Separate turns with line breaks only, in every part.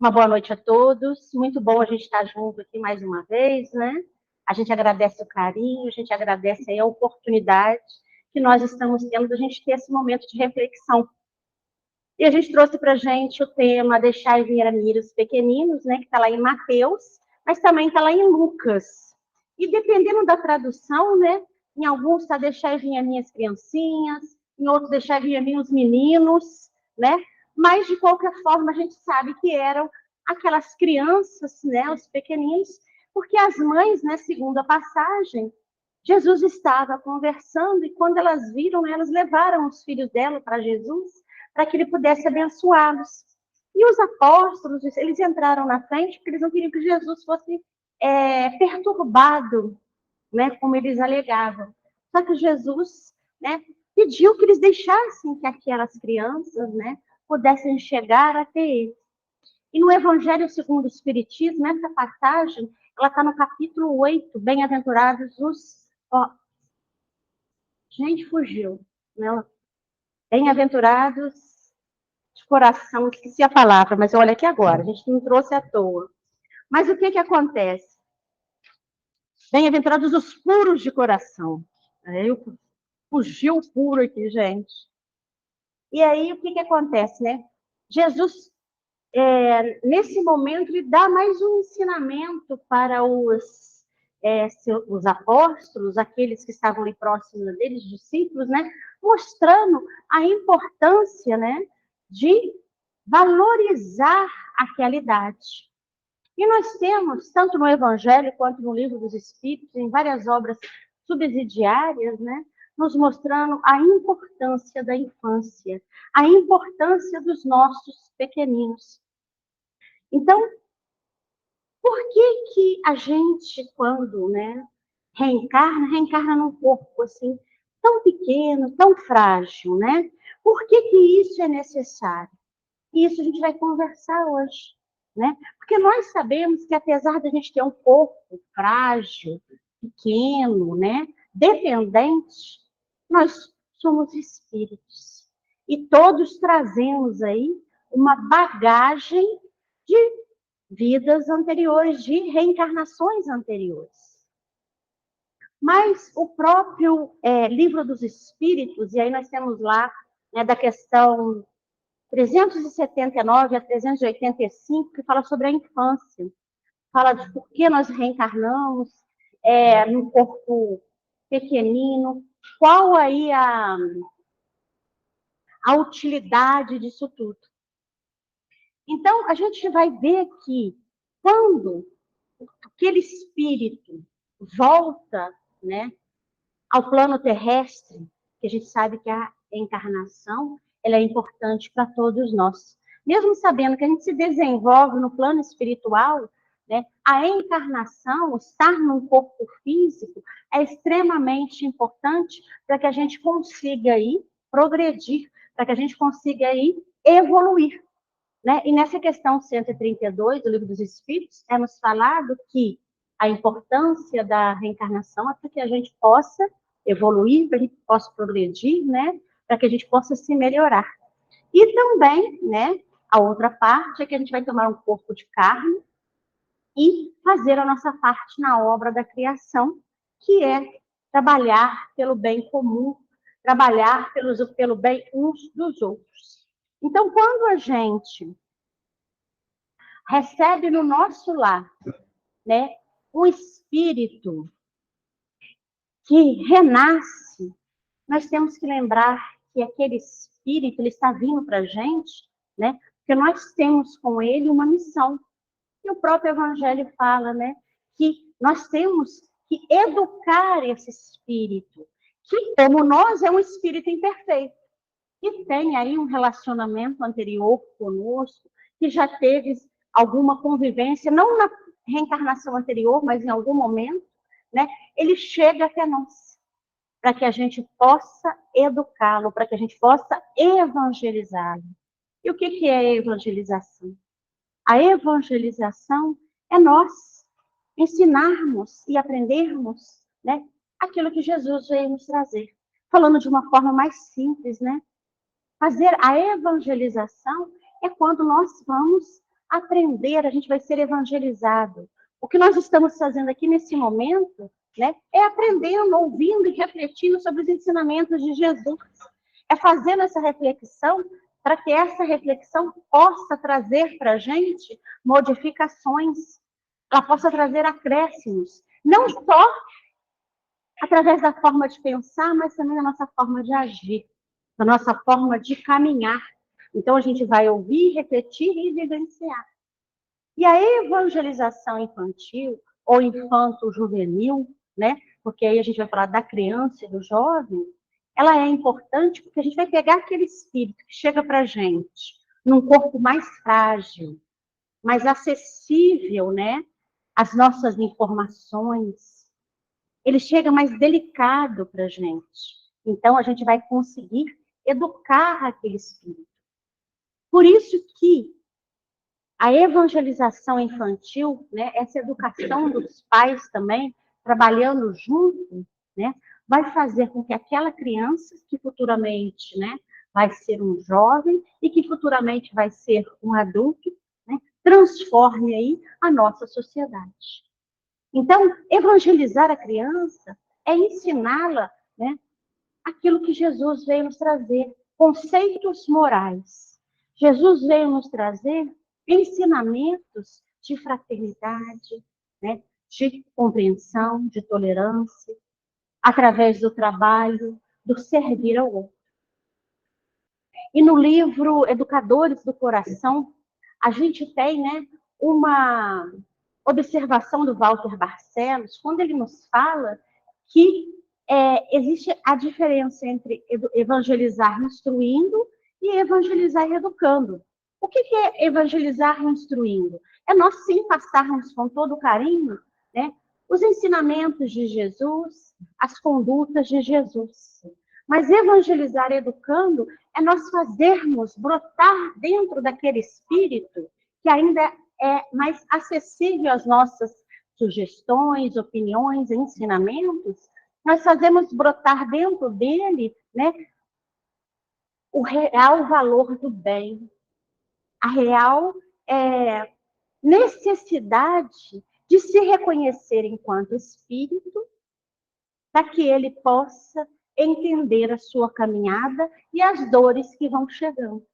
Uma boa noite a todos. Muito bom a gente estar junto aqui mais uma vez, né? A gente agradece o carinho, a gente agradece aí a oportunidade que nós estamos tendo de a gente ter esse momento de reflexão. E a gente trouxe para a gente o tema Deixai vir a mim os pequeninos, né? Que está lá em Mateus, mas também está lá em Lucas. E dependendo da tradução, né? Em alguns está Deixai vir a minhas criancinhas, em outros Deixai vir a mim os meninos, né? Mas, de qualquer forma, a gente sabe que eram aquelas crianças, né? Os pequeninos, porque as mães, né? Segundo a passagem, Jesus estava conversando e quando elas viram, né, elas levaram os filhos dela para Jesus para que ele pudesse abençoá-los. E os apóstolos, eles entraram na frente porque eles não queriam que Jesus fosse perturbado, né, como eles alegavam. Só que Jesus, né, pediu que eles deixassem que aquelas crianças, né, pudessem chegar até ele. E no Evangelho segundo o Espiritismo, essa passagem, ela está no capítulo 8, bem-aventurados os... Ó, gente, fugiu. Né? Bem-aventurados de coração, esqueci a palavra, mas olha aqui agora, a gente não trouxe à toa. Mas o que que acontece? Bem-aventurados os puros de coração. Aí fugiu o puro aqui, gente. E aí, o que que acontece, né? Jesus, nesse momento, ele dá mais um ensinamento para os apóstolos, aqueles que estavam ali próximos deles, discípulos, né? Mostrando a importância, né? De valorizar a realidade. E nós temos, tanto no Evangelho quanto no Livro dos Espíritos, em várias obras subsidiárias, né, nos mostrando a importância da infância, a importância dos nossos pequeninos. Então, por que a gente, quando, né, reencarna num corpo assim, tão pequeno, tão frágil, né? Por que isso é necessário? E isso a gente vai conversar hoje, né? Porque nós sabemos que apesar de a gente ter um corpo frágil, pequeno, né, dependente, nós somos espíritos. E todos trazemos aí uma bagagem de vidas anteriores, de reencarnações anteriores. Mas o próprio Livro dos Espíritos, e aí nós temos lá, né, da questão 379 a 385, que fala sobre a infância. Fala de por que nós reencarnamos num corpo pequenino, qual aí a utilidade disso tudo. Então, a gente vai ver que quando aquele espírito volta, né, ao plano terrestre, que a gente sabe que a encarnação ela é importante para todos nós. Mesmo sabendo que a gente se desenvolve no plano espiritual, né, a encarnação, estar num corpo físico, é extremamente importante para que a gente consiga aí progredir, para que a gente consiga aí evoluir. Né? E nessa questão 132 do Livro dos Espíritos, é nos falado que a importância da reencarnação é para que a gente possa evoluir, para que a gente possa progredir, né? Para que a gente possa se melhorar. E também, né, a outra parte é que a gente vai tomar um corpo de carne e fazer a nossa parte na obra da criação, que é trabalhar pelo bem comum, trabalhar pelo bem uns dos outros. Então, quando a gente recebe no nosso lar, né, um espírito que renasce, nós temos que lembrar que aquele espírito ele está vindo para a gente, né, porque nós temos com ele uma missão. E o próprio Evangelho fala, né, que nós temos que educar esse espírito, que, como nós, é um espírito imperfeito, que tem aí um relacionamento anterior conosco, que já teve alguma convivência, não na reencarnação anterior, mas em algum momento, né? Ele chega até nós, para que a gente possa educá-lo, para que a gente possa evangelizá-lo. E o que é a evangelização? A evangelização é nós ensinarmos e aprendermos, né, aquilo que Jesus veio nos trazer. Falando de uma forma mais simples, né? Fazer a evangelização é quando nós vamos aprender, a gente vai ser evangelizado. O que nós estamos fazendo aqui nesse momento, né, é aprendendo, ouvindo e refletindo sobre os ensinamentos de Jesus. É fazendo essa reflexão para que essa reflexão possa trazer para a gente modificações, ela possa trazer acréscimos, não só através da forma de pensar, mas também da nossa forma de agir, da nossa forma de caminhar. Então, a gente vai ouvir, refletir e vivenciar. E a evangelização infantil, ou infanto-juvenil, né? Porque aí a gente vai falar da criança e do jovem, ela é importante porque a gente vai pegar aquele espírito que chega para a gente num corpo mais frágil, mais acessível, né? Às nossas informações. Ele chega mais delicado para a gente. Então, a gente vai conseguir educar aquele espírito. Por isso que a evangelização infantil, né, essa educação dos pais também, trabalhando junto, né, vai fazer com que aquela criança que futuramente, né, vai ser um jovem e que futuramente vai ser um adulto, né, transforme aí a nossa sociedade. Então, evangelizar a criança é ensiná-la, né, aquilo que Jesus veio nos trazer, conceitos morais. Jesus veio nos trazer ensinamentos de fraternidade, né, de compreensão, de tolerância, através do trabalho, do servir ao outro. E no livro Educadores do Coração, a gente tem, né, uma observação do Walter Barcelos, quando ele nos fala que existe a diferença entre evangelizar instruindo e evangelizar educando. O que é evangelizar instruindo? É nós sim passarmos com todo carinho, né, os ensinamentos de Jesus, as condutas de Jesus. Mas evangelizar educando é nós fazermos brotar dentro daquele espírito que ainda é mais acessível às nossas sugestões, opiniões, ensinamentos, nós fazemos brotar dentro dele, né, o real valor do bem, a real necessidade de se reconhecer enquanto espírito, para que ele possa entender a sua caminhada e as dores que vão chegando,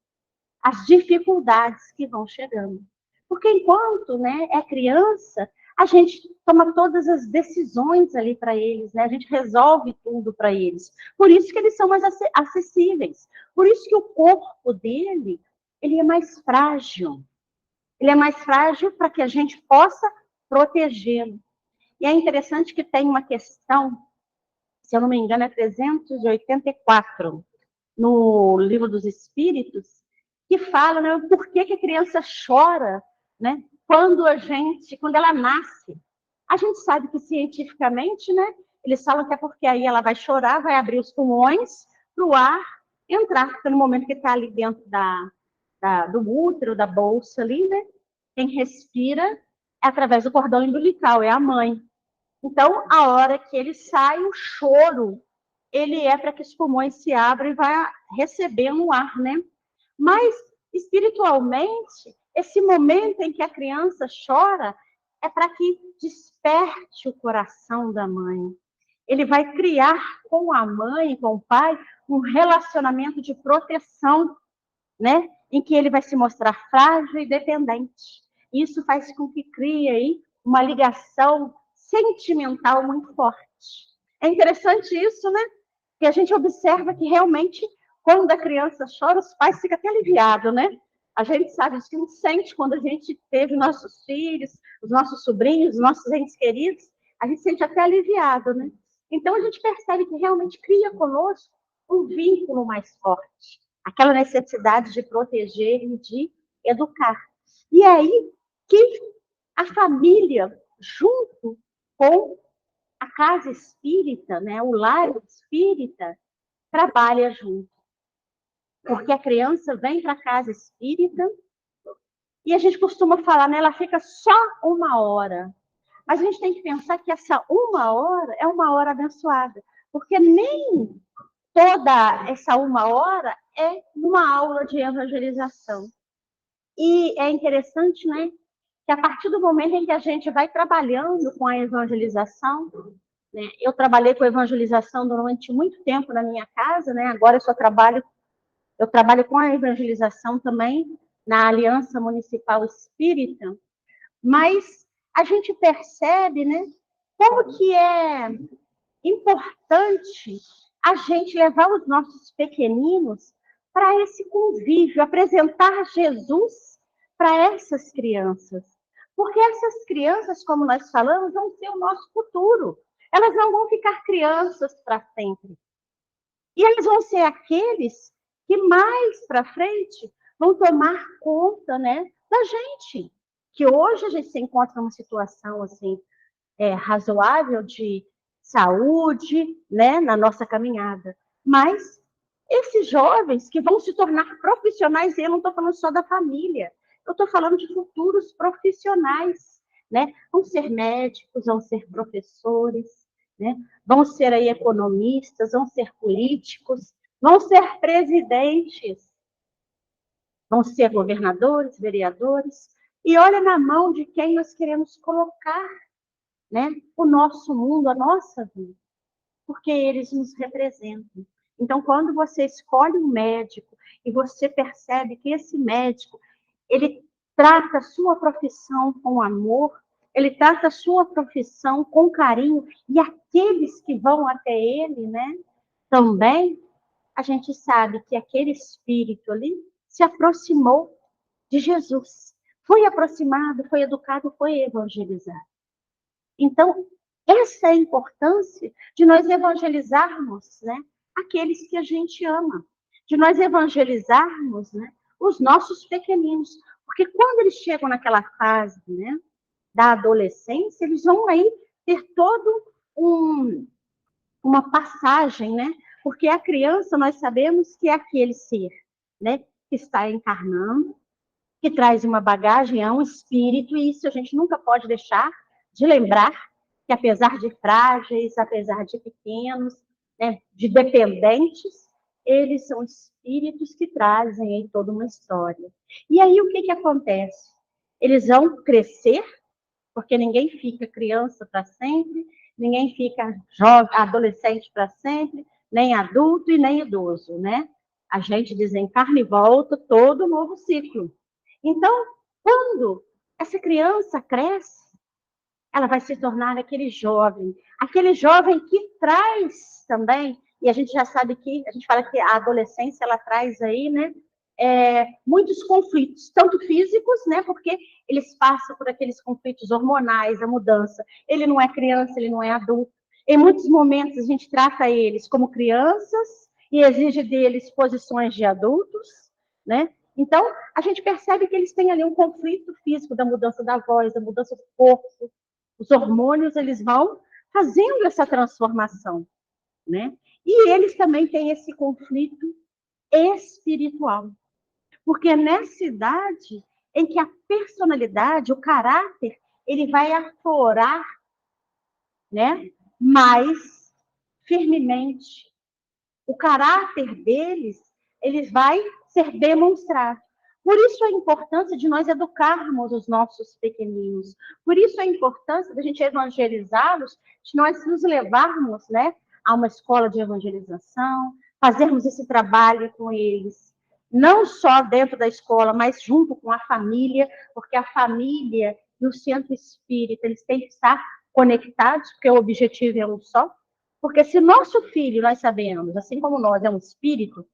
as dificuldades que vão chegando. Porque enquanto, né, é criança, a gente toma todas as decisões ali para eles, né? A gente resolve tudo para eles. Por isso que eles são mais acessíveis. Por isso que o corpo dele, ele é mais frágil. Ele é mais frágil para que a gente possa protegê-lo. E é interessante que tem uma questão, se eu não me engano, é 384, no Livro dos Espíritos, que fala, né, por que a criança chora, né, quando ela nasce. A gente sabe que cientificamente, né, eles falam que é porque aí ela vai chorar, vai abrir os pulmões para o ar entrar, porque no momento que está ali dentro do útero, da bolsa ali, né, quem respira é através do cordão umbilical, é a mãe. Então, a hora que ele sai, o choro, ele é para que os pulmões se abram e vai receber um ar, né? Mas, espiritualmente, esse momento em que a criança chora é para que desperte o coração da mãe. Ele vai criar com a mãe, com o pai, um relacionamento de proteção, né? Em que ele vai se mostrar frágil e dependente. Isso faz com que crie aí uma ligação sentimental muito forte. É interessante isso, né? Que a gente observa que realmente, quando a criança chora, os pais ficam até aliviados, né? A gente sabe, a gente sente quando a gente teve nossos filhos, os nossos sobrinhos, os nossos entes queridos, a gente sente até aliviado, né? Então, a gente percebe que realmente cria conosco um vínculo mais forte. Aquela necessidade de proteger e de educar. E é aí que a família, junto com a casa espírita, né, o lar espírita, trabalha junto. Porque a criança vem para a casa espírita e a gente costuma falar, né, ela fica só 1 hora. Mas a gente tem que pensar que essa 1 hora é 1 hora abençoada. Porque nem toda essa 1 hora é uma aula de evangelização. E é interessante, né, que a partir do momento em que a gente vai trabalhando com a evangelização, né, eu trabalhei com evangelização durante muito tempo na minha casa, né, agora eu trabalho com a evangelização também na Aliança Municipal Espírita, mas a gente percebe, né, como que é importante a gente levar os nossos pequeninos para esse convívio, apresentar Jesus para essas crianças. Porque essas crianças, como nós falamos, vão ser o nosso futuro. Elas não vão ficar crianças para sempre. E eles vão ser aqueles que mais para frente vão tomar conta, né, da gente. Que hoje a gente se encontra numa situação assim razoável de saúde, né, na nossa caminhada. Mas esses jovens que vão se tornar profissionais, e eu não estou falando só da família, eu estou falando de futuros profissionais, né? Vão ser médicos, vão ser professores, né? Vão ser aí economistas, vão ser políticos, vão ser presidentes, vão ser governadores, vereadores. E olha na mão de quem nós queremos colocar, né, o nosso mundo, a nossa vida, porque eles nos representam. Então, quando você escolhe um médico e você percebe que esse médico, ele trata a sua profissão com amor, ele trata a sua profissão com carinho, e aqueles que vão até ele, né, também, a gente sabe que aquele espírito ali se aproximou de Jesus. Foi aproximado, foi educado, foi evangelizado. Então, essa é a importância de nós evangelizarmos, né, aqueles que a gente ama, de nós evangelizarmos, né, os nossos pequeninos, porque quando eles chegam naquela fase, né, da adolescência, eles vão aí ter todo uma passagem, né, porque a criança nós sabemos que é aquele ser, né, que está encarnando, que traz uma bagagem, é um espírito, e isso a gente nunca pode deixar de lembrar que, apesar de frágeis, apesar de pequenos, né, de dependentes, eles são espíritos que trazem aí toda uma história. E aí o que acontece? Eles vão crescer, porque ninguém fica criança para sempre, ninguém fica jovem, adolescente para sempre, nem adulto e nem idoso, né? A gente desencarna e volta todo novo ciclo. Então, quando essa criança cresce, ela vai se tornar aquele jovem que traz também, e a gente já sabe que, a gente fala que a adolescência, ela traz aí, né, muitos conflitos, tanto físicos, né, porque eles passam por aqueles conflitos hormonais, a mudança. Ele não é criança, ele não é adulto. Em muitos momentos, a gente trata eles como crianças e exige deles posições de adultos, né? Então, a gente percebe que eles têm ali um conflito físico da mudança da voz, da mudança do corpo. Os hormônios, eles vão fazendo essa transformação, né? E eles também têm esse conflito espiritual. Porque é nessa idade em que a personalidade, o caráter, ele vai aflorar, né, mais firmemente. O caráter deles, ele vai ser demonstrado. Por isso a importância de nós educarmos os nossos pequeninos. Por isso a importância da gente evangelizá-los, de nós nos levarmos, né, a uma escola de evangelização, fazermos esse trabalho com eles. Não só dentro da escola, mas junto com a família, porque a família e o centro espírita, eles têm que estar conectados, porque o objetivo é um só. Porque se nosso filho, nós sabemos, assim como nós é um espírito,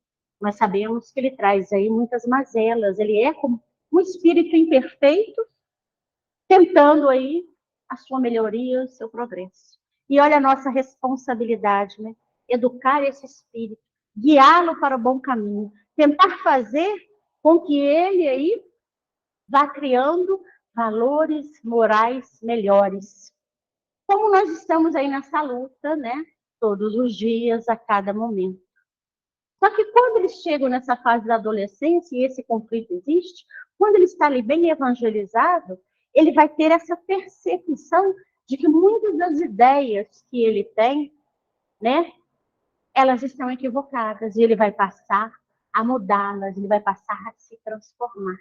nós sabemos que ele traz aí muitas mazelas, ele é como um espírito imperfeito, tentando aí a sua melhoria, o seu progresso. E olha a nossa responsabilidade, né? Educar esse espírito, guiá-lo para o bom caminho, tentar fazer com que ele aí vá criando valores morais melhores. Como nós estamos aí nessa luta, né? Todos os dias, a cada momento. Só que quando eles chegam nessa fase da adolescência e esse conflito existe, quando ele está ali bem evangelizado, ele vai ter essa percepção de que muitas das ideias que ele tem, né, elas estão equivocadas e ele vai passar a mudá-las, ele vai passar a se transformar.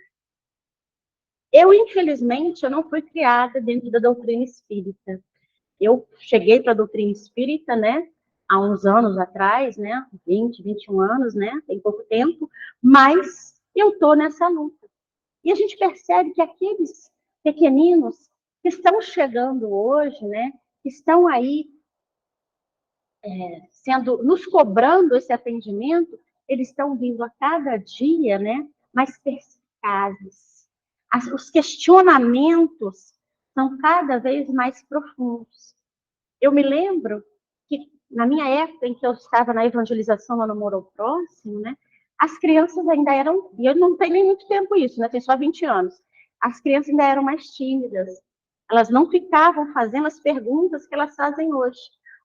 Infelizmente, eu não fui criada dentro da doutrina espírita. Eu cheguei para a doutrina espírita, né, há uns anos atrás, né, 20, 21 anos, né, tem pouco tempo, mas eu estou nessa luta. E a gente percebe que aqueles pequeninos que estão chegando hoje, né, que estão aí nos cobrando esse atendimento, eles estão vindo a cada dia, né, mais perspicazes. Os questionamentos são cada vez mais profundos. Eu me lembro que, na minha época em que eu estava na evangelização lá no Amor ao Próximo, né, as crianças ainda eram, e eu não tenho nem muito tempo isso, né, tem só 20 anos, as crianças ainda eram mais tímidas. Elas não ficavam fazendo as perguntas que elas fazem hoje.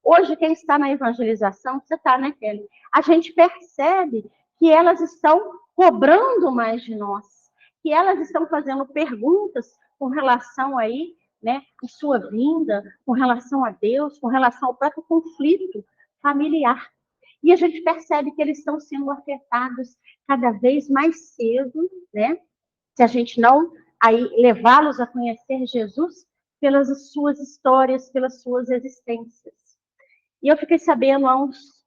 Hoje, quem está na evangelização, você está, né, Kelly? A gente percebe que elas estão cobrando mais de nós, que elas estão fazendo perguntas com relação aí, né, à sua vinda, com relação a Deus, com relação ao próprio conflito familiar. E a gente percebe que eles estão sendo afetados cada vez mais cedo, né? Se a gente não aí levá-los a conhecer Jesus pelas suas histórias, pelas suas existências. E eu fiquei sabendo há uns,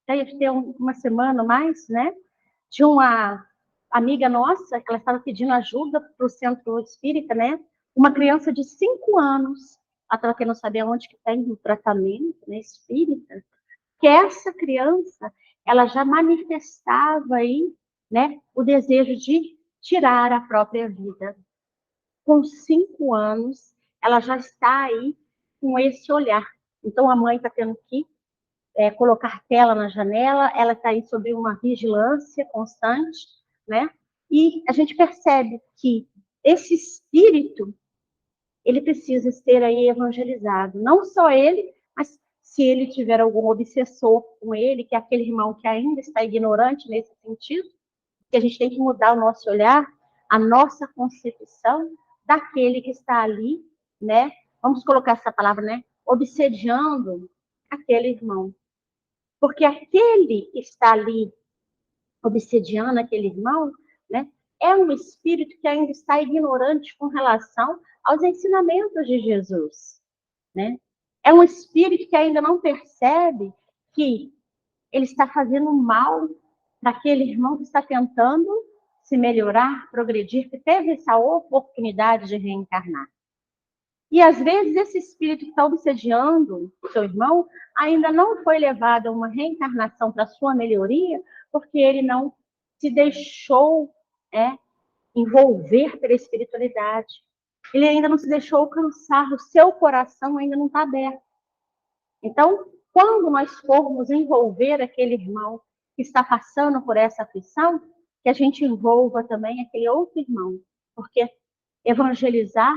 deve ter uma semana mais, né? De uma amiga nossa, que ela estava pedindo ajuda para o centro espírita, né? Uma criança de 5 anos, ela estava querendo saber onde que tem o tratamento, né, espírita, que essa criança, ela já manifestava aí, né, o desejo de tirar a própria vida. Com 5 anos, ela já está aí com esse olhar. Então, a mãe está tendo que colocar tela na janela, ela está aí sob uma vigilância constante, né? E a gente percebe que esse espírito, ele precisa ser aí evangelizado. Não só ele, mas se ele tiver algum obsessor com ele, que é aquele irmão que ainda está ignorante nesse sentido, que a gente tem que mudar o nosso olhar, a nossa concepção daquele que está ali, né? Vamos colocar essa palavra, né? Obsediando aquele irmão. Porque aquele que está ali obsediando aquele irmão, né, é um espírito que ainda está ignorante com relação aos ensinamentos de Jesus, né? É um espírito que ainda não percebe que ele está fazendo mal para aquele irmão que está tentando se melhorar, progredir, que teve essa oportunidade de reencarnar. E às vezes esse espírito que está obsediando o seu irmão ainda não foi levado a uma reencarnação para sua melhoria, porque ele não se deixou envolver pela espiritualidade. Ele ainda não se deixou alcançar, o seu coração ainda não está aberto. Então, quando nós formos envolver aquele irmão que está passando por essa aflição, que a gente envolva também aquele outro irmão, porque evangelizar,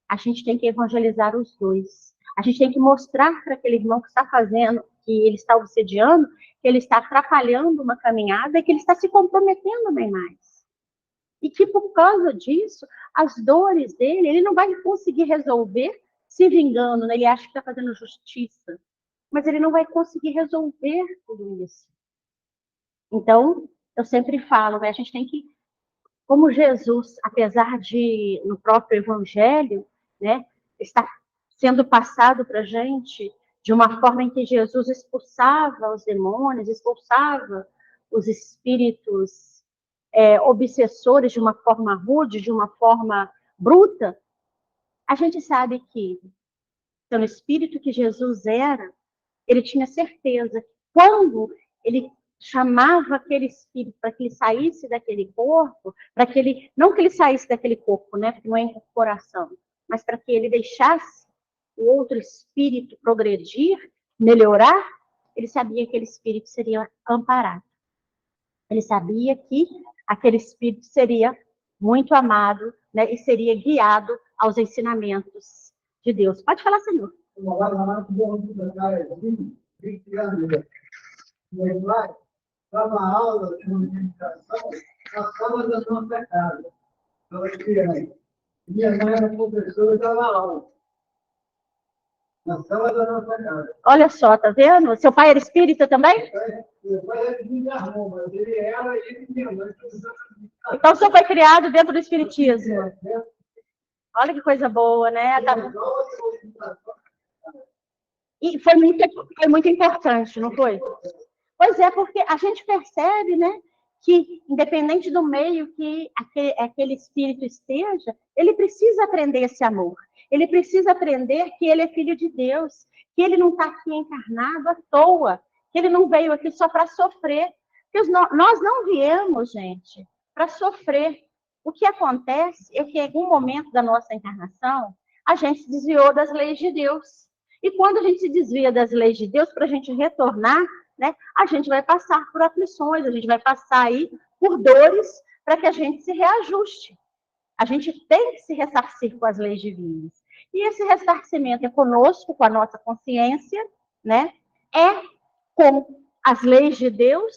a gente tem que evangelizar os dois. A gente tem que mostrar para aquele irmão que está fazendo, que ele está obsediando, que ele está atrapalhando uma caminhada e que ele está se comprometendo bem mais. E que por causa disso, as dores dele, ele não vai conseguir resolver se vingando, né? Ele acha que está fazendo justiça, mas ele não vai conseguir resolver tudo isso. Então, eu sempre falo, né? A gente tem que, como Jesus, apesar de, no próprio Evangelho, né, está sendo passado para a gente de uma forma em que Jesus expulsava os demônios, expulsava os espíritos obsessores de uma forma rude, de uma forma bruta, a gente sabe que, pelo espírito que Jesus era, ele tinha certeza que quando ele chamava aquele espírito para que ele saísse daquele corpo, para que ele, não que ele saísse daquele corpo, né, porque não é incorporação, mas para que ele deixasse o outro espírito progredir, melhorar, ele sabia que aquele espírito seria amparado. Ele sabia que aquele espírito seria muito amado, né, e seria guiado aos ensinamentos de Deus. Pode falar, Senhor.
Dava aula de meditação na sala da nossa casa. Minha mãe era professora e dava aula. Na sala da nossa casa.
Olha só, tá vendo? Seu pai era espírita também?
Meu pai é de Mindarrom, mas ele era e minha mãe.
Então o senhor foi criado dentro do espiritismo. Olha que coisa boa, né? E foi muito importante, não foi? Pois é, porque a gente percebe, né, que independente do meio que aquele espírito esteja, ele precisa aprender esse amor. Ele precisa aprender que ele é filho de Deus, que ele não está aqui encarnado à toa, que ele não veio aqui só para sofrer. Porque nós não viemos, gente, para sofrer. O que acontece é que em algum momento da nossa encarnação, a gente se desviou das leis de Deus. E quando a gente se desvia das leis de Deus, para a gente retornar, né, a gente vai passar por aflições, a gente vai passar aí por dores para que a gente se reajuste. A gente tem que se ressarcir com as leis divinas. E esse ressarcimento é conosco, com a nossa consciência, né? É com as leis de Deus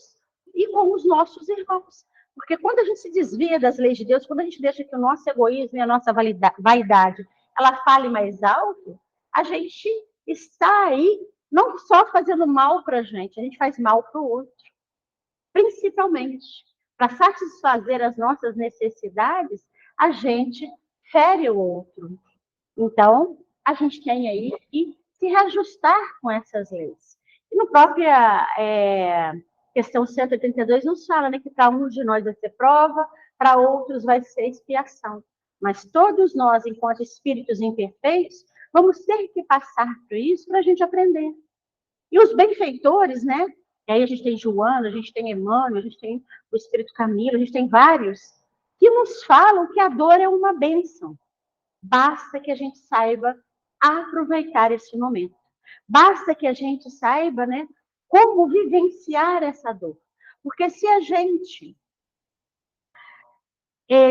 e com os nossos irmãos. Porque quando a gente se desvia das leis de Deus, quando a gente deixa que o nosso egoísmo e a nossa vaidade, ela fale mais alto, a gente está aí não só fazendo mal para a gente faz mal para o outro. Principalmente, para satisfazer as nossas necessidades, a gente fere o outro. Então, a gente tem aí que se reajustar com essas leis. E no própria questão 182 nos fala, né, que para um de nós vai ser prova, para outros vai ser expiação. Mas todos nós, enquanto espíritos imperfeitos, vamos ter que passar por isso para a gente aprender. E os benfeitores, né? E aí a gente tem Joana, a gente tem Emmanuel, a gente tem o Espírito Camilo, a gente tem vários, que nos falam que a dor é uma bênção. Basta que a gente saiba aproveitar esse momento. Basta que a gente saiba, né, como vivenciar essa dor. Porque se a gente,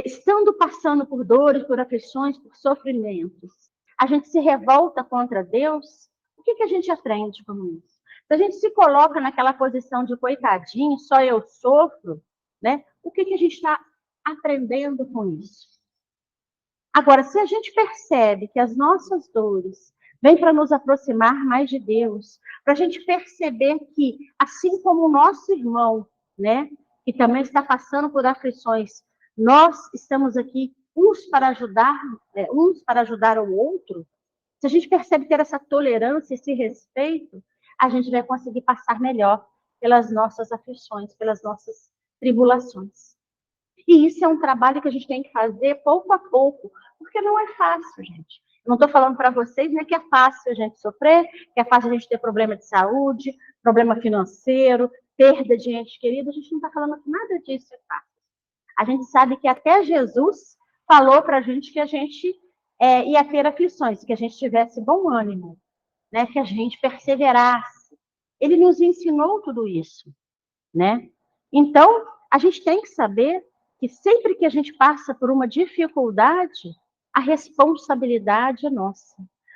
estando passando por dores, por aflições, por sofrimentos, a gente se revolta contra Deus, o que a gente aprende com isso? Se a gente se coloca naquela posição de coitadinho, só eu sofro, né? O que a gente está aprendendo com isso? Agora, se a gente percebe que as nossas dores vêm para nos aproximar mais de Deus, para a gente perceber que, assim como o nosso irmão, né, que também está passando por aflições, nós estamos aqui uns para ajudar o outro. Se a gente percebe ter essa tolerância, esse respeito, a gente vai conseguir passar melhor pelas nossas aflições, pelas nossas tribulações. E isso é um trabalho que a gente tem que fazer pouco a pouco, porque não é fácil, gente. Eu não estou falando para vocês, né, que é fácil a gente sofrer, que é fácil a gente ter problema de saúde, problema financeiro, perda de ente querido. A gente não está falando que nada disso é fácil. A gente sabe que até Jesus falou para a gente que a gente ia ter aflições, que a gente tivesse bom ânimo, né, que a gente perseverasse. Ele nos ensinou tudo isso, né? Então, a gente tem que saber que sempre que a gente passa por uma dificuldade, a responsabilidade é nossa,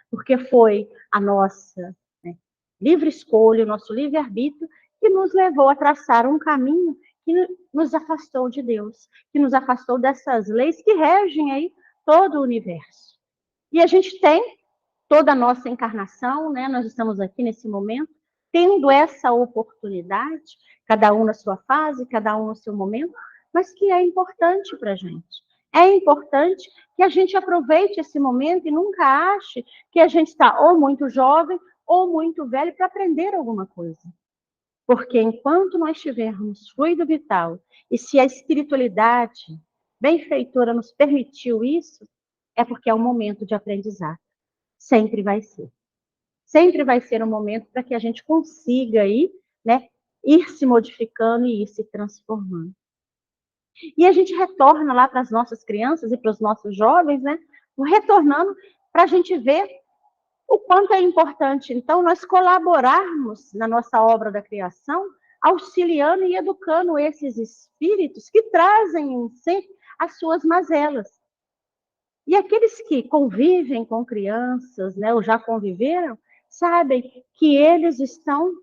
porque foi a nossa, né, livre escolha, o nosso livre-arbítrio, que nos levou a traçar um caminho que nos afastou de Deus, que nos afastou dessas leis que regem aí todo o universo. E a gente tem toda a nossa encarnação, né? Nós estamos aqui nesse momento, tendo essa oportunidade, cada um na sua fase, cada um no seu momento, mas que é importante para a gente. É importante que a gente aproveite esse momento e nunca ache que a gente está ou muito jovem ou muito velho para aprender alguma coisa. Porque enquanto nós tivermos fluido vital, e se a espiritualidade benfeitora nos permitiu isso, é porque é um momento de aprendizado. Sempre vai ser. Sempre vai ser um momento para que a gente consiga aí, né, ir se modificando e ir se transformando. E a gente retorna lá para as nossas crianças e para os nossos jovens, né, retornando para a gente ver o quanto é importante, então, nós colaborarmos na nossa obra da criação, auxiliando e educando esses espíritos que trazem em si as suas mazelas. E aqueles que convivem com crianças, né, ou já conviveram, sabem que eles estão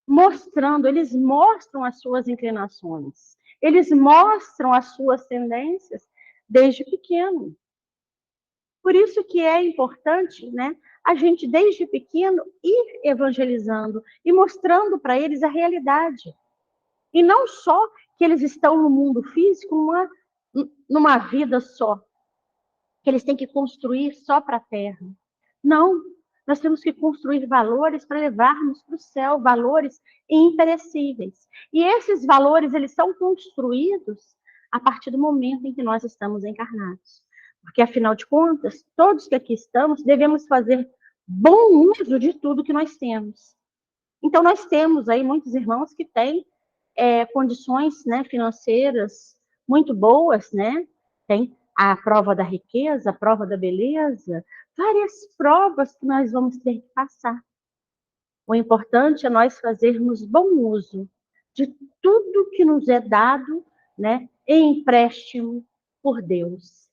mostrando, eles mostram as suas inclinações, eles mostram as suas tendências desde pequeno. Por isso que é importante, né, a gente, desde pequeno, ir evangelizando e mostrando para eles a realidade. E não só que eles estão no mundo físico, numa vida só, que eles têm que construir só para a terra. Não, nós temos que construir valores para levarmos para o céu, valores imperecíveis. E esses valores, eles são construídos a partir do momento em que nós estamos encarnados. Porque, afinal de contas, todos que aqui estamos devemos fazer bom uso de tudo que nós temos. Então, nós temos aí muitos irmãos que têm condições, né, financeiras muito boas, né? Tem a prova da riqueza, a prova da beleza, várias provas que nós vamos ter que passar. O importante é nós fazermos bom uso de tudo que nos é dado, né, em empréstimo por Deus.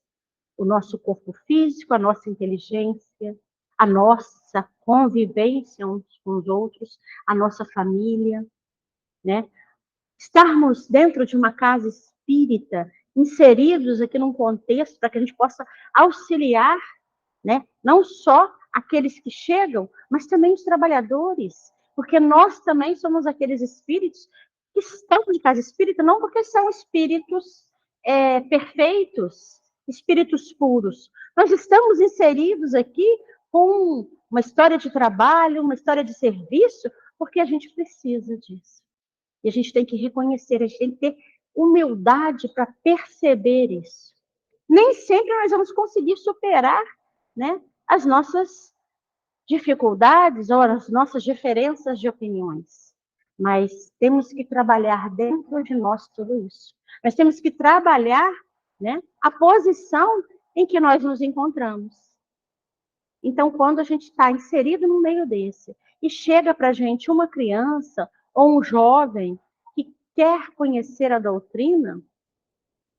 O nosso corpo físico, a nossa inteligência, a nossa convivência uns com os outros, a nossa família, né? Estarmos dentro de uma casa espírita, inseridos aqui num contexto para que a gente possa auxiliar, né? Não só aqueles que chegam, mas também os trabalhadores, porque nós também somos aqueles espíritos que estão em casa espírita, não porque são espíritos perfeitos, espíritos puros. Nós estamos inseridos aqui com uma história de trabalho, uma história de serviço, porque a gente precisa disso. E a gente tem que reconhecer, a gente tem que ter humildade para perceber isso. Nem sempre nós vamos conseguir superar, né, as nossas dificuldades ou as nossas diferenças de opiniões. Mas temos que trabalhar dentro de nós tudo isso. Nós temos que trabalhar, né, a posição em que nós nos encontramos. Então, quando a gente está inserido no meio desse e chega para a gente uma criança ou um jovem que quer conhecer a doutrina,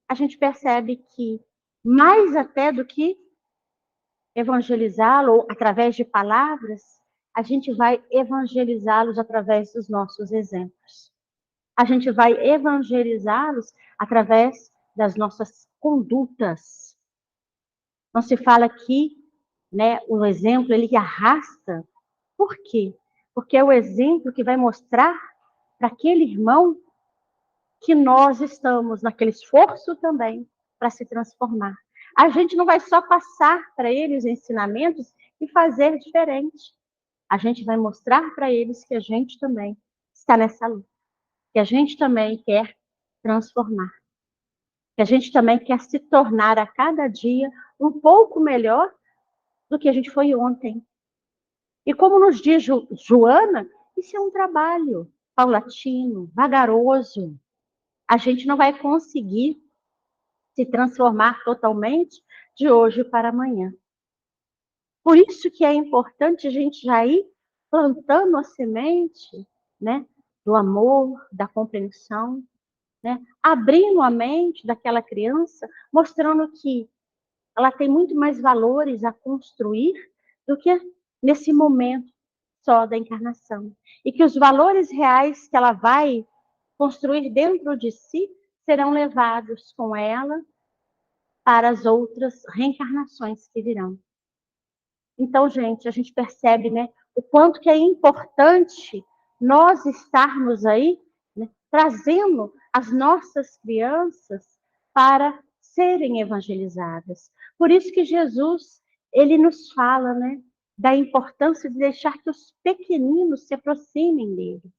a gente percebe que, mais até do que evangelizá-lo através de palavras, a gente vai evangelizá-los através dos nossos exemplos. A gente vai evangelizá-los através das nossas condutas. Não se fala aqui, né, o exemplo, ele arrasta. Por quê? Porque é o exemplo que vai mostrar para aquele irmão que nós estamos naquele esforço também para se transformar. A gente não vai só passar para eles ensinamentos e fazer diferente. A gente vai mostrar para eles que a gente também está nessa luta, que a gente também quer transformar, que a gente também quer se tornar a cada dia um pouco melhor do que a gente foi ontem. E como nos diz Joana, isso é um trabalho paulatino, vagaroso. A gente não vai conseguir se transformar totalmente de hoje para amanhã. Por isso que é importante a gente já ir plantando a semente, né, do amor, da compreensão, né, abrindo a mente daquela criança, mostrando que ela tem muito mais valores a construir do que nesse momento só da encarnação. E que os valores reais que ela vai construir dentro de si serão levados com ela para as outras reencarnações que virão. Então, gente, a gente percebe, né, o quanto que é importante nós estarmos aí, né, trazendo as nossas crianças para serem evangelizadas. Por isso que Jesus, ele nos fala, né, da importância de deixar que os pequeninos se aproximem deles.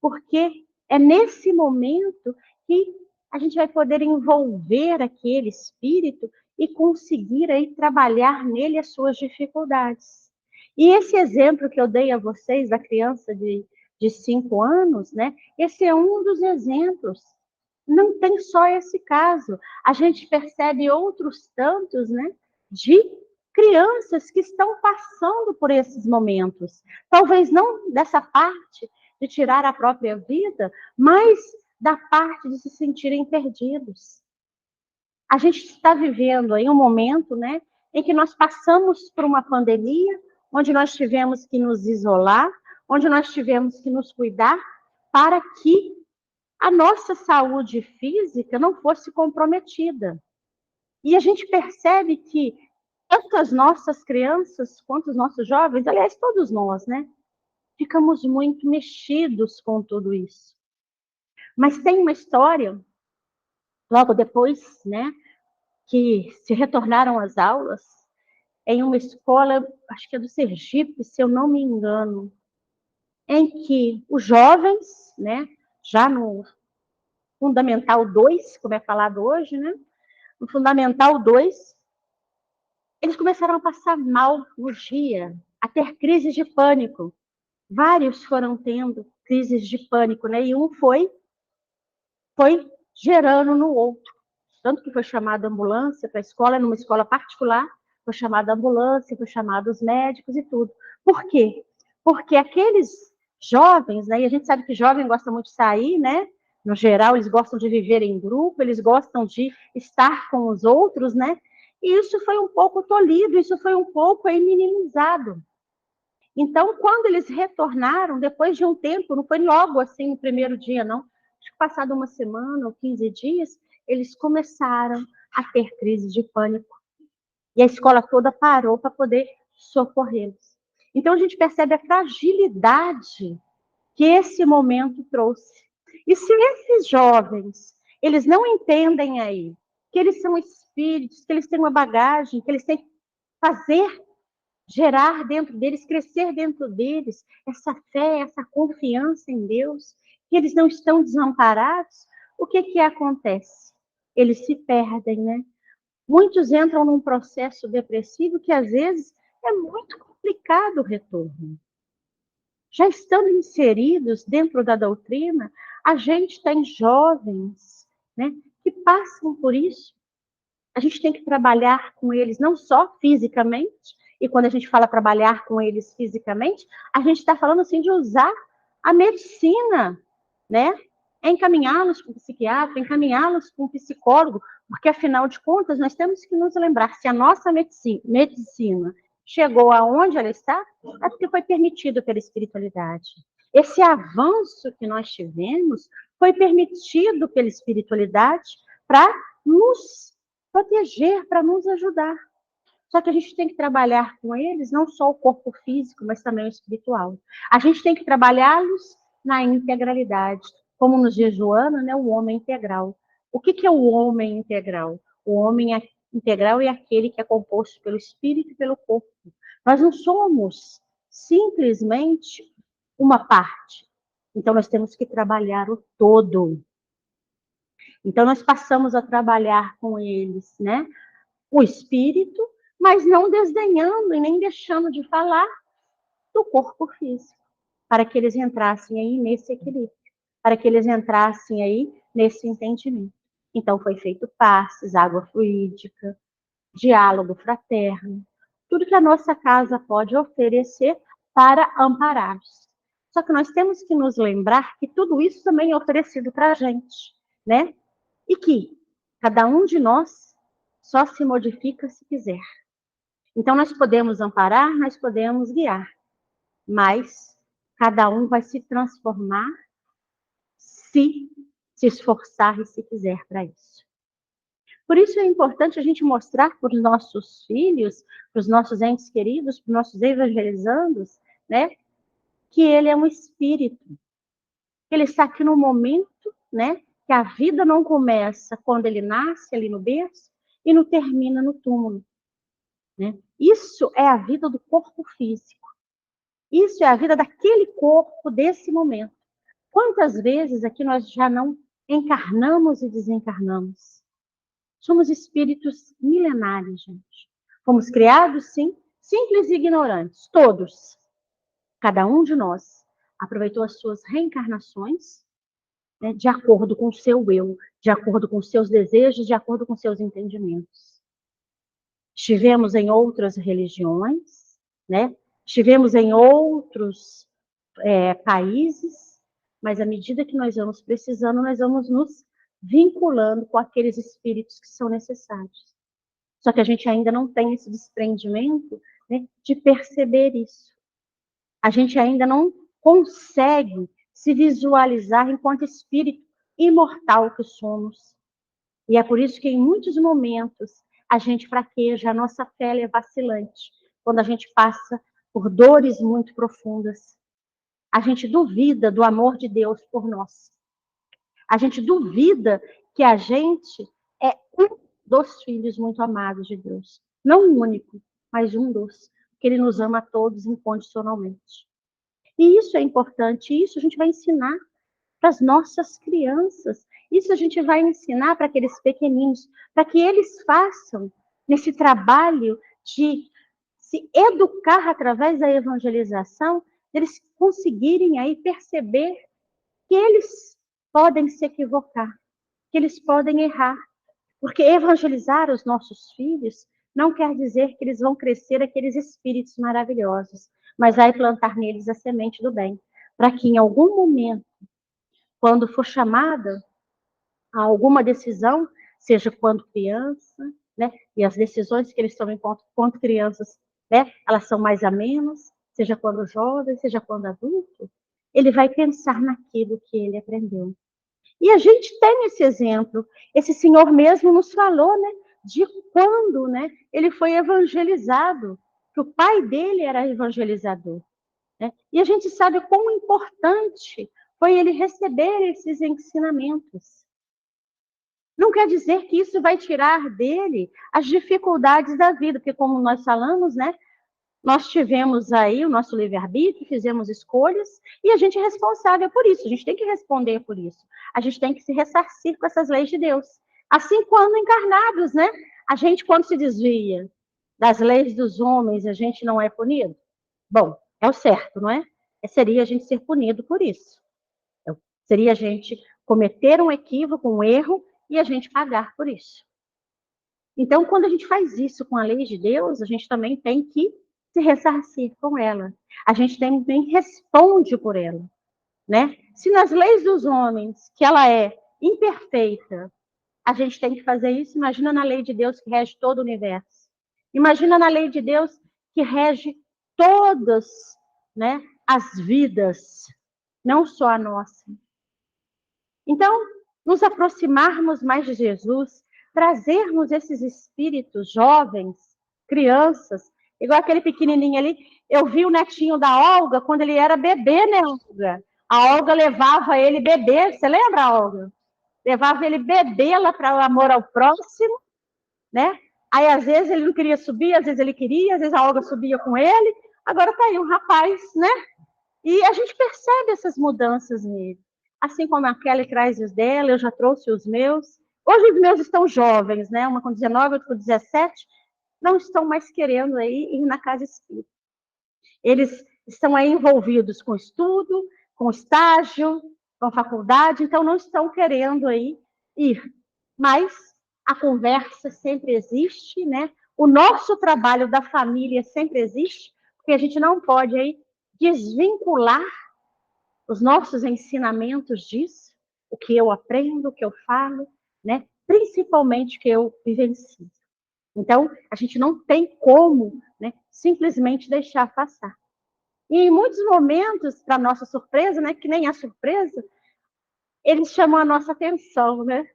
Porque é nesse momento que a gente vai poder envolver aquele espírito e conseguir aí trabalhar nele as suas dificuldades. E esse exemplo que eu dei a vocês da criança de 5 anos, né? Esse é um dos exemplos. Não tem só esse caso. A gente percebe outros tantos, né? De crianças que estão passando por esses momentos. Talvez não dessa parte de tirar a própria vida, mas da parte de se sentirem perdidos. A gente está vivendo aí um momento, né, em que nós passamos por uma pandemia, onde nós tivemos que nos isolar, onde nós tivemos que nos cuidar para que a nossa saúde física não fosse comprometida. E a gente percebe que tanto as nossas crianças quanto os nossos jovens, aliás, todos nós, né? Ficamos muito mexidos com tudo isso. Mas tem uma história, logo depois, né, que se retornaram às aulas, em uma escola, acho que é do Sergipe, se eu não me engano, em que os jovens, né, já no Fundamental 2, como é falado hoje, né, no Fundamental 2, eles começaram a passar mal no dia, a ter crises de pânico. Vários foram tendo crises de pânico, né? E um foi gerando no outro. Tanto que foi chamada ambulância para a escola, numa escola particular, foi chamada ambulância, foi chamado os médicos e tudo. Por quê? Porque aqueles jovens, né? E a gente sabe que jovem gosta muito de sair, né? No geral, eles gostam de viver em grupo, eles gostam de estar com os outros, né? E isso foi um pouco tolhido, isso foi um pouco aí minimizado. Então, quando eles retornaram, depois de um tempo, não foi logo assim no primeiro dia, não. Acho que passado uma semana ou 15 dias, eles começaram a ter crise de pânico. E a escola toda parou para poder socorrê-los. Então, a gente percebe a fragilidade que esse momento trouxe. E se esses jovens, eles não entendem aí que eles são espíritos, que eles têm uma bagagem, que eles têm que fazer gerar dentro deles, crescer dentro deles, essa fé, essa confiança em Deus, que eles não estão desamparados, o que acontece? Eles se perdem, né? Muitos entram num processo depressivo que, às vezes, é muito complicado o retorno. Já estando inseridos dentro da doutrina, a gente tem jovens, né, que passam por isso. A gente tem que trabalhar com eles não só fisicamente, e quando a gente fala trabalhar com eles fisicamente, a gente está falando assim de usar a medicina, né? Encaminhá-los para um psiquiatra, encaminhá-los para um psicólogo, porque afinal de contas nós temos que nos lembrar, se a nossa medicina chegou aonde ela está, é porque foi permitido pela espiritualidade. Esse avanço que nós tivemos foi permitido pela espiritualidade para nos proteger, para nos ajudar. Só que a gente tem que trabalhar com eles não só o corpo físico, mas também o espiritual. A gente tem que trabalhá-los na integralidade, como nos diz Joana, né, o homem integral. O que é o homem integral? O homem integral é aquele que é composto pelo espírito e pelo corpo. Nós não somos simplesmente uma parte. Então, nós temos que trabalhar o todo. Então, nós passamos a trabalhar com eles, né? O espírito, mas não desdenhando e nem deixando de falar do corpo físico, para que eles entrassem aí nesse equilíbrio, para que eles entrassem aí nesse entendimento. Então, foi feito passes, água fluídica, diálogo fraterno, tudo que a nossa casa pode oferecer para amparar-los. Só que nós temos que nos lembrar que tudo isso também é oferecido para a gente, né? E que cada um de nós só se modifica se quiser. Então, nós podemos amparar, nós podemos guiar, mas cada um vai se transformar se esforçar e se quiser para isso. Por isso é importante a gente mostrar para os nossos filhos, para os nossos entes queridos, para os nossos evangelizandos, né, que ele é um espírito, que ele está aqui no momento, né, que a vida não começa quando ele nasce ali no berço e não termina no túmulo. Né? Isso é a vida do corpo físico. Isso é a vida daquele corpo desse momento. Quantas vezes aqui nós já não encarnamos e desencarnamos? Somos espíritos milenares, gente. Fomos criados, sim, simples e ignorantes, todos. Cada um de nós aproveitou as suas reencarnações, né, de acordo com o seu eu, de acordo com os seus desejos, de acordo com os seus entendimentos. Estivemos em outras religiões, né? Estivemos em outros países, mas à medida que nós vamos precisando, nós vamos nos vinculando com aqueles espíritos que são necessários. Só que a gente ainda não tem esse desprendimento, né, de perceber isso. A gente ainda não consegue se visualizar enquanto espírito imortal que somos. E é por isso que em muitos momentos a gente fraqueja, a nossa fé é vacilante. Quando a gente passa por dores muito profundas, a gente duvida do amor de Deus por nós. A gente duvida que a gente é um dos filhos muito amados de Deus. Não um único, mas um dos. Que Ele nos ama a todos incondicionalmente. E isso é importante, isso a gente vai ensinar para as nossas crianças. Isso a gente vai ensinar para aqueles pequeninos, para que eles façam nesse trabalho de se educar através da evangelização, eles conseguirem aí perceber que eles podem se equivocar, que eles podem errar. Porque evangelizar os nossos filhos não quer dizer que eles vão crescer aqueles espíritos maravilhosos, mas vai plantar neles a semente do bem, para que em algum momento, quando for chamada a alguma decisão, seja quando criança, né, e as decisões que eles tomam enquanto crianças, né, elas são mais amenas, seja quando jovem, seja quando adulto, ele vai pensar naquilo que ele aprendeu. E a gente tem esse exemplo. Esse senhor mesmo nos falou, né, de quando, né, ele foi evangelizado, que o pai dele era evangelizador, né? E a gente sabe quão importante foi ele receber esses ensinamentos. Não quer dizer que isso vai tirar dele as dificuldades da vida, porque como nós falamos, né, nós tivemos aí o nosso livre-arbítrio, fizemos escolhas, e a gente é responsável por isso, a gente tem que responder por isso. A gente tem que se ressarcir com essas leis de Deus. Assim, quando encarnados, né? A gente, quando se desvia das leis dos homens, a gente não é punido? Bom, é o certo, não é? Seria a gente ser punido por isso. Seria a gente cometer um equívoco, um erro, e a gente pagar por isso. Então, quando a gente faz isso com a lei de Deus, a gente também tem que se ressarcir com ela. A gente também responde por ela, né? Se nas leis dos homens, que ela é imperfeita, a gente tem que fazer isso, imagina na lei de Deus que rege todo o universo. Imagina na lei de Deus que rege todas, né, as vidas, não só a nossa. Então, nos aproximarmos mais de Jesus, trazermos esses espíritos jovens, crianças, igual aquele pequenininho ali. Eu vi o netinho da Olga quando ele era bebê, né, Olga? A Olga levava ele bebê, você lembra, Olga? Levava ele bebê lá para o amor ao próximo, né? Aí, às vezes, ele não queria subir, às vezes ele queria, às vezes a Olga subia com ele. Agora tá aí um rapaz, né? E a gente percebe essas mudanças nele. Assim como a Kelly traz os dela, eu já trouxe os meus. Hoje os meus estão jovens, né? Uma com 19, outra com 17, não estão mais querendo aí ir na casa espírita. Eles estão aí envolvidos com estudo, com estágio, com faculdade, então não estão querendo aí ir. Mas a conversa sempre existe, né? O nosso trabalho da família sempre existe, porque a gente não pode aí desvincular os nossos ensinamentos disso, o que eu aprendo, o que eu falo, né? Principalmente o que eu vivencio. Então, a gente não tem como, né, simplesmente deixar passar. E em muitos momentos, para nossa surpresa, né, que nem a surpresa, eles chamam a nossa atenção, né?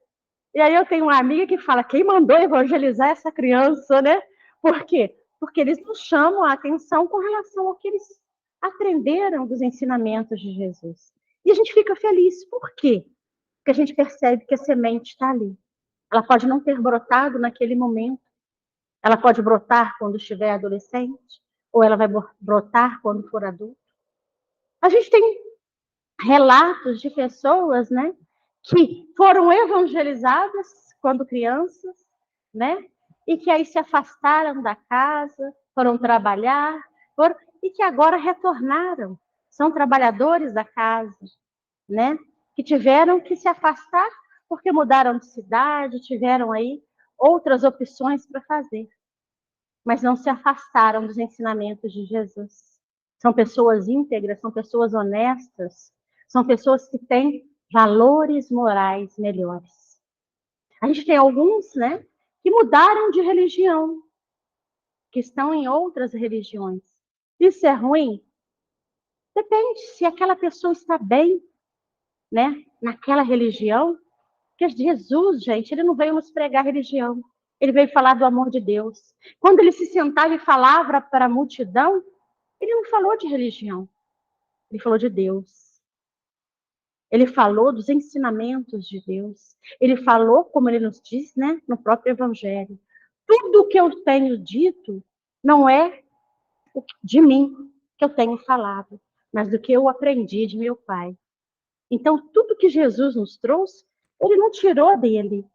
E aí eu tenho uma amiga que fala, quem mandou evangelizar essa criança, né? Por quê? Porque eles nos chamam a atenção com relação ao que eles aprenderam dos ensinamentos de Jesus. E a gente fica feliz. Por quê? Porque a gente percebe que a semente está ali. Ela pode não ter brotado naquele momento. Ela pode brotar quando estiver adolescente, ou ela vai brotar quando for adulto. A gente tem relatos de pessoas, né, que foram evangelizadas quando crianças, né, e que aí se afastaram da casa, foram trabalhar, e que agora retornaram. São trabalhadores da casa, né, que tiveram que se afastar porque mudaram de cidade, tiveram aí outras opções para fazer, mas não se afastaram dos ensinamentos de Jesus. São pessoas íntegras, são pessoas honestas, são pessoas que têm valores morais melhores. A gente tem alguns, né, que mudaram de religião, que estão em outras religiões. Isso é ruim? Depende se aquela pessoa está bem, né, naquela religião. Porque Jesus, gente, ele não veio nos pregar religião. Ele veio falar do amor de Deus. Quando ele se sentava e falava para a multidão, ele não falou de religião, ele falou de Deus. Ele falou dos ensinamentos de Deus. Ele falou, como ele nos diz, né, no próprio Evangelho. Tudo o que eu tenho dito não é de mim que eu tenho falado, mas do que eu aprendi de meu Pai. Então, tudo que Jesus nos trouxe, ele não tirou dele.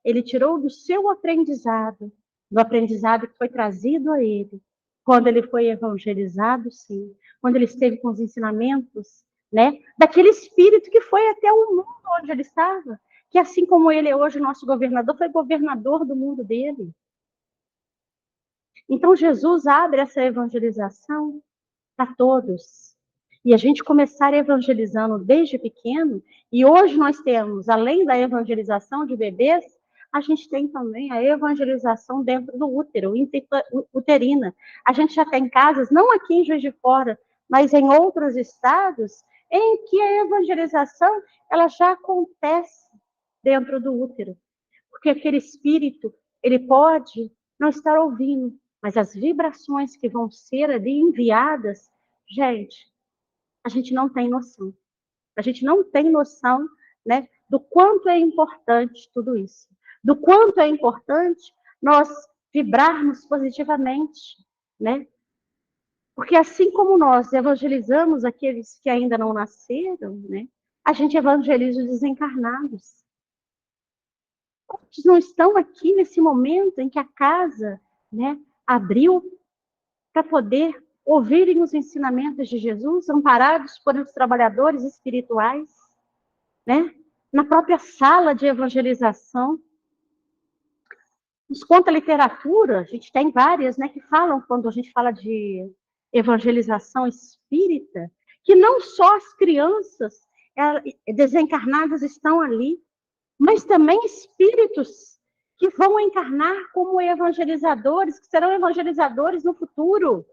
Ele tirou do seu aprendizado, do aprendizado que foi trazido a ele, quando ele foi evangelizado, sim, quando ele esteve com os ensinamentos, né, daquele espírito que foi até o mundo onde ele estava, que assim como ele é hoje nosso governador, foi governador do mundo dele. Então Jesus abre essa evangelização para todos. E a gente começar evangelizando desde pequeno, e hoje nós temos, além da evangelização de bebês, a gente tem também a evangelização dentro do útero, uterina. A gente já tem casas, não aqui em Juiz de Fora, mas em outros estados, em que a evangelização ela já acontece dentro do útero. Porque aquele espírito, ele pode não estar ouvindo, mas as vibrações que vão ser ali enviadas, gente, a gente não tem noção. A gente não tem noção, né, do quanto é importante tudo isso. Do quanto é importante nós vibrarmos positivamente, né? Porque assim como nós evangelizamos aqueles que ainda não nasceram, né, a gente evangeliza os desencarnados. Quantos não estão aqui nesse momento em que a casa, né, abriu para poder ouvirem os ensinamentos de Jesus, amparados por os trabalhadores espirituais, né? Na própria sala de evangelização. Nos conta a literatura, a gente tem várias, né, que falam, quando a gente fala de evangelização espírita, que não só as crianças desencarnadas estão ali, mas também espíritos que vão encarnar como evangelizadores, que serão evangelizadores no futuro.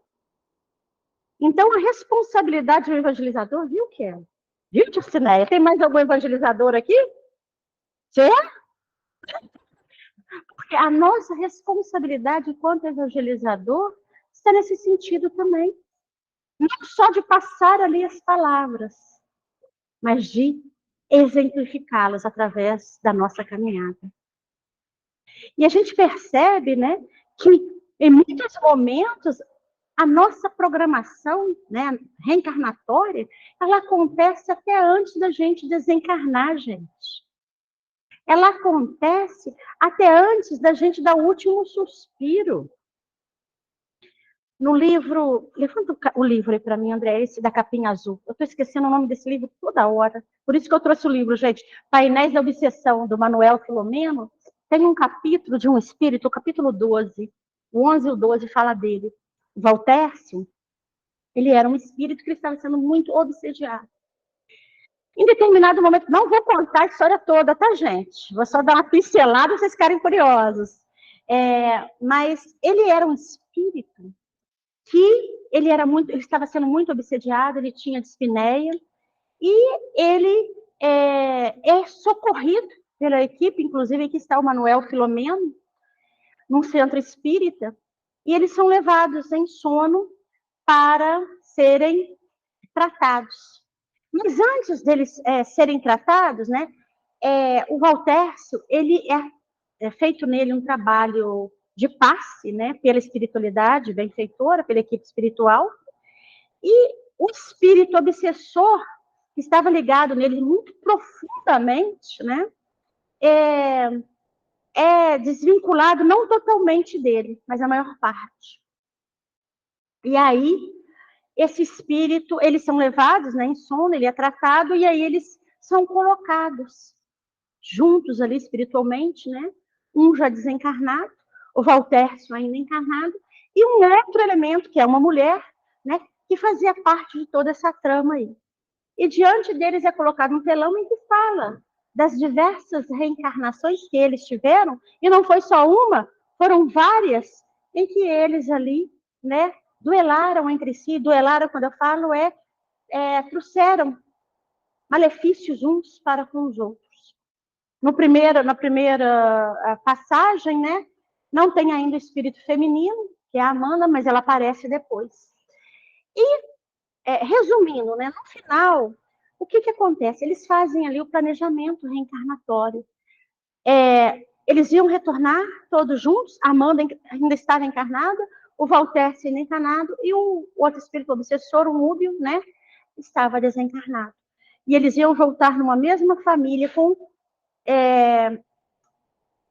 Então, a responsabilidade do evangelizador, viu, Kelly? Viu, Tircineia? Tem mais algum evangelizador aqui? Sim? Porque a nossa responsabilidade enquanto evangelizador está nesse sentido também. Não só de passar ali as palavras, mas de exemplificá-las através da nossa caminhada. E a gente percebe, né, que em muitos momentos a nossa programação, né, reencarnatória, ela acontece até antes da gente desencarnar, gente. Ela acontece até antes da gente dar o último suspiro. No livro, levanta o livro aí para mim, André, esse da capinha azul. Eu estou esquecendo o nome desse livro toda hora. Por isso que eu trouxe o livro, gente. Painéis da Obsessão, do Manuel Filomeno. Tem um capítulo de um espírito, o capítulo 12. O 11 e o 12 fala dele. Valtércio, ele era um espírito que estava sendo muito obsediado. Em determinado momento, não vou contar a história toda, tá, gente? Vou só dar uma pincelada, vocês ficarem curiosos. Mas ele era um espírito que ele estava sendo muito obsediado, ele tinha dispneia, e ele é socorrido pela equipe, inclusive aqui está o Manuel Filomeno, num centro espírita, e eles são levados em sono para serem tratados. Mas antes deles serem tratados, né, o Valtércio, ele é feito nele um trabalho de passe, né, pela espiritualidade benfeitora, pela equipe espiritual, e o espírito obsessor que estava ligado nele muito profundamente, né, é desvinculado não totalmente dele, mas a maior parte. E aí, esse espírito, eles são levados, né, em sono, ele é tratado, e aí eles são colocados juntos ali espiritualmente, né, um já desencarnado, o Valtércio ainda encarnado, e um outro elemento, que é uma mulher, né, que fazia parte de toda essa trama aí. E diante deles é colocado um telão em que fala das diversas reencarnações que eles tiveram, e não foi só uma, foram várias, em que eles ali, né, duelaram entre si. Duelaram, quando eu falo, trouxeram malefícios uns para com os outros. Na primeira passagem, né, Não tem ainda o espírito feminino, que é a Amanda, mas ela aparece depois. E, resumindo, né, no final, o que acontece? Eles fazem ali o planejamento reencarnatório. Eles iam retornar todos juntos, a Amanda ainda estava encarnada, o Walter sendo encarnado, e o outro espírito obsessor, o Núbio, né, estava desencarnado. E eles iam voltar numa mesma família com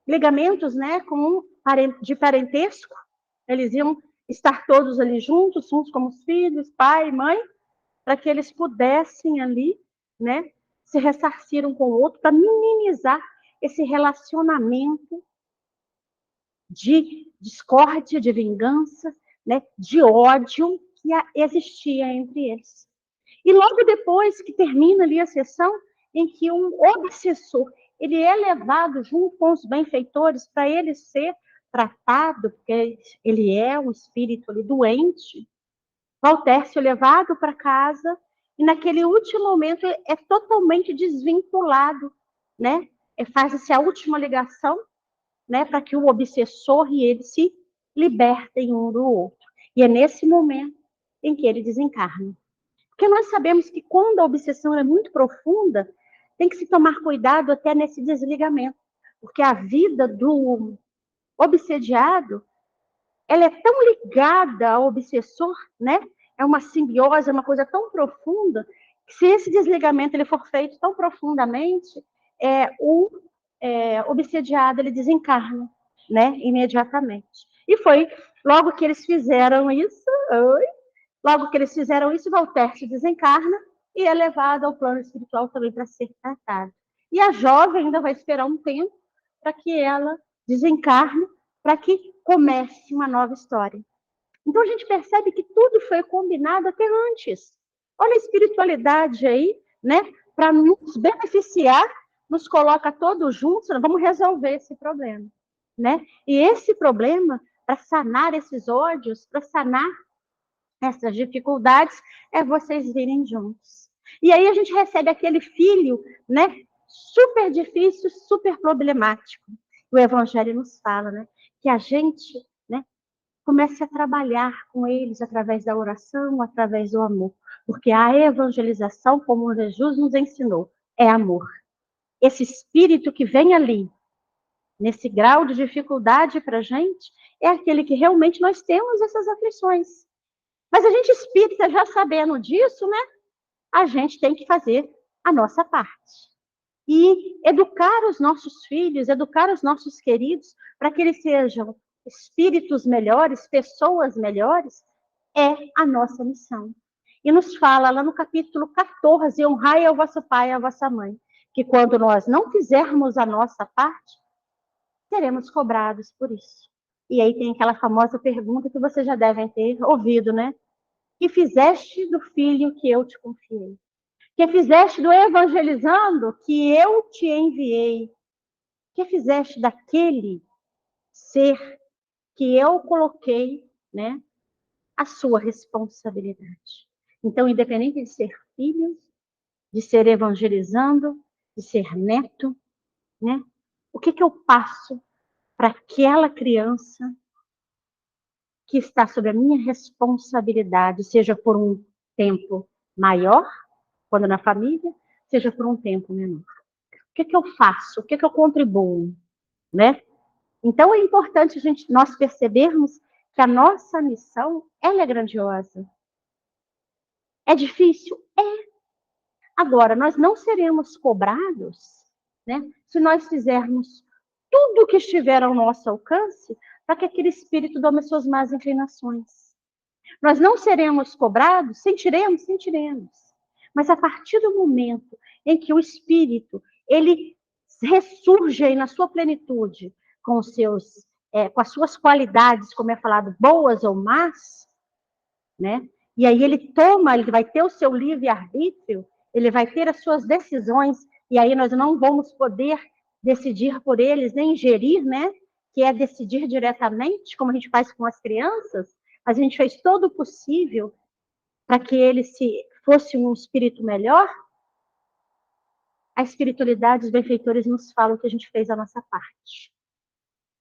ligamentos, né, de parentesco. Eles iam estar todos ali juntos como os filhos, pai, mãe, para que eles pudessem ali, né, se ressarcir um com o outro, para minimizar esse relacionamento de discórdia, de vingança, né, de ódio que existia entre eles. E logo depois que termina ali a sessão, em que um obsessor, ele é levado junto com os benfeitores para ele ser tratado, porque ele é um espírito ali doente, Valtércio é levado para casa e naquele último momento é totalmente desvinculado, né? Faz-se a última ligação, né, para que o obsessor e ele se libertem um do outro. E é nesse momento em que ele desencarna. Porque nós sabemos que quando a obsessão é muito profunda, tem que se tomar cuidado até nesse desligamento. Porque a vida do obsediado, ela é tão ligada ao obsessor, né? É uma simbiose, é uma coisa tão profunda, que se esse desligamento ele for feito tão profundamente, o obsediado ele desencarna, né? Imediatamente. E foi logo que eles fizeram isso, Walter se desencarna e é levado ao plano espiritual também para ser tratado. E a jovem ainda vai esperar um tempo para que ela desencarne, para que comece uma nova história. Então a gente percebe que tudo foi combinado até antes. Olha a espiritualidade aí, né? Para nos beneficiar, nos coloca todos juntos, nós vamos resolver esse problema, né? E esse problema, para sanar esses ódios, para sanar essas dificuldades, é vocês virem juntos. E aí a gente recebe aquele filho, né? Super difícil, super problemático. O Evangelho nos fala, né? Que a gente, né? Comece a trabalhar com eles através da oração, através do amor. Porque a evangelização, como Jesus nos ensinou, é amor. Esse espírito que vem ali, nesse grau de dificuldade para a gente, é aquele que realmente nós temos essas aflições. Mas a gente espírita, já sabendo disso, né? A gente tem que fazer a nossa parte. E educar os nossos filhos, educar os nossos queridos, para que eles sejam espíritos melhores, pessoas melhores, é a nossa missão. E nos fala lá no capítulo 14, honrai ao vosso pai e à vossa mãe, que quando nós não fizermos a nossa parte, seremos cobrados por isso. E aí tem aquela famosa pergunta que vocês já devem ter ouvido, né? Que fizeste do filho que eu te confiei? Que fizeste do evangelizando que eu te enviei? Que fizeste daquele ser que eu coloquei, né, a sua responsabilidade? Então, independente de ser filho, de ser evangelizando, de ser neto, né, o que eu passo para aquela criança que está sob a minha responsabilidade, seja por um tempo maior, quando na família, seja por um tempo menor? O que eu faço? O que eu contribuo? Né? Então, é importante nós percebermos que a nossa missão, ela é grandiosa. É difícil? É. Agora, nós não seremos cobrados, né, se nós fizermos tudo o que estiver ao nosso alcance para que aquele espírito dome as suas más inclinações. Nós não seremos cobrados? Sentiremos? Sentiremos. Mas a partir do momento em que o espírito, ele ressurge aí na sua plenitude, com com as suas qualidades, como é falado, boas ou más, né? E aí ele vai ter o seu livre-arbítrio, ele vai ter as suas decisões, e aí nós não vamos poder decidir por eles, nem gerir, né? Que é decidir diretamente, como a gente faz com as crianças. A gente fez todo o possível para que ele fosse um espírito melhor. A espiritualidade, os benfeitores nos falam que a gente fez a nossa parte.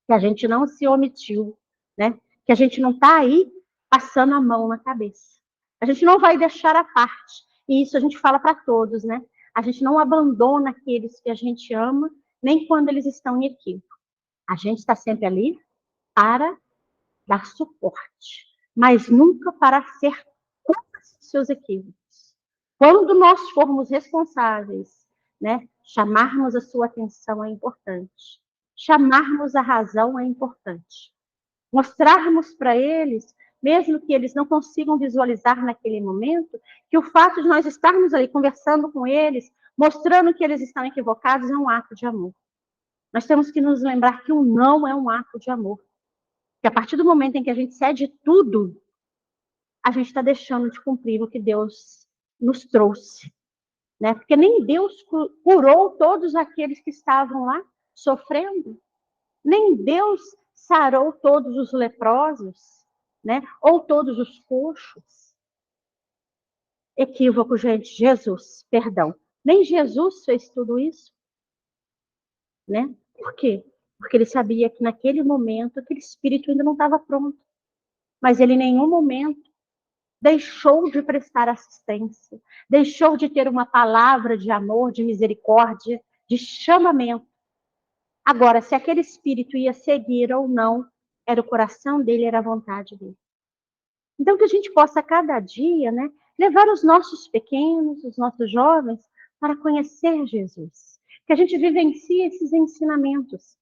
que a gente não se omitiu, né? Que a gente não está aí passando a mão na cabeça. A gente não vai deixar a parte. E isso a gente fala para todos, né? A gente não abandona aqueles que a gente ama, nem quando eles estão em equívoco. A gente está sempre ali para dar suporte, mas nunca para ser cúmplice dos seus equívocos. Quando nós formos responsáveis, né, chamarmos a sua atenção é importante. Chamarmos a razão é importante. Mostrarmos para eles, mesmo que eles não consigam visualizar naquele momento, que o fato de nós estarmos ali conversando com eles, mostrando que eles estão equivocados, é um ato de amor. Nós temos que nos lembrar que o não é um ato de amor. Que a partir do momento em que a gente cede tudo, a gente está deixando de cumprir o que Deus nos trouxe. Né? Porque nem Deus curou todos aqueles que estavam lá sofrendo. Nem Deus sarou todos os leprosos, né? Ou todos os coxos. Equívoco, gente. Jesus, perdão. Nem Jesus fez tudo isso. Né? Por quê? Porque ele sabia que naquele momento aquele espírito ainda não estava pronto. Mas ele em nenhum momento deixou de prestar assistência, deixou de ter uma palavra de amor, de misericórdia, de chamamento. Agora, se aquele espírito ia seguir ou não, era o coração dele, era a vontade dele. Então, que a gente possa, a cada dia, né, levar os nossos pequenos, os nossos jovens, para conhecer Jesus. Que a gente vivencie esses ensinamentos,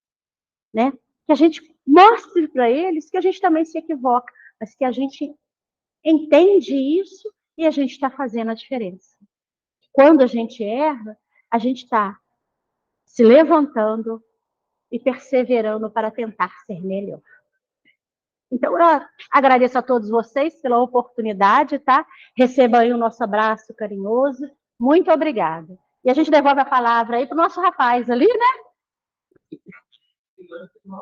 né? Que a gente mostre para eles que a gente também se equivoca, mas que a gente entende isso e a gente está fazendo a diferença. Quando a gente erra, a gente está se levantando e perseverando para tentar ser melhor. Então, eu agradeço a todos vocês pela oportunidade, tá? Recebam aí o nosso abraço carinhoso. Muito obrigada. E a gente devolve a palavra aí para o nosso rapaz ali, né?